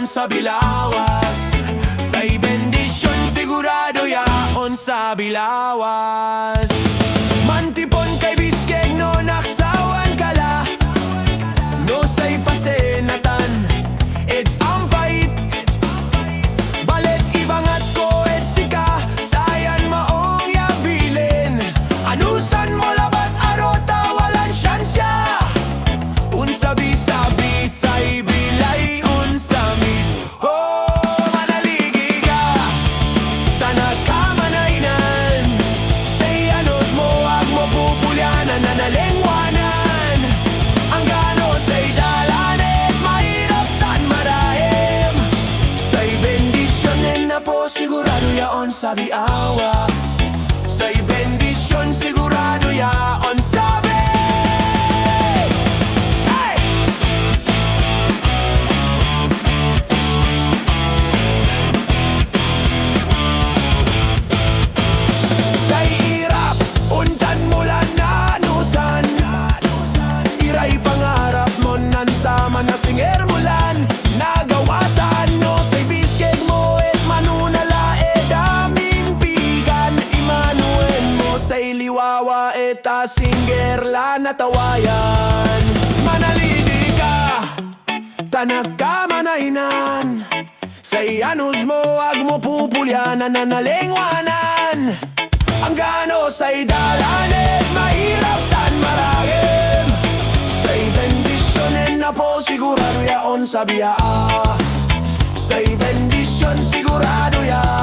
yaon sa bilawas. Say bendisyon sigurado yaon sa bilawas. Mantipon kay biskeg no naksawan kala. No say pasenatan ed ang pait. Balet ibangat ko ed sika sayan maong yabilin. Anusan mo labat arota walan syansya. Unsabi-sabi say bilay unsamit. Oh, manaligi ka tanak kamanainan. Say anos mo ag mo pupulyanan nanalengwanan. Ang gano say dalanet mahirap tan marahim. Say bendisyon na po sigurado yaon sa biawa. Say bendisyon sigurado yaon sa singer mulan, nagawatan no say biskeg mo et manunala et aming pigan. Imanuen mo say liwawa et singer la natawayan. Manalidi ka tanak kamanainan. Say anus mo ag mo pupulyanan nanalengwanan. Ang gano say dalanet mahirap tan maragim. Say bendisyon na po sigurado yaon sa biya. Say bendisyon sigurado yaon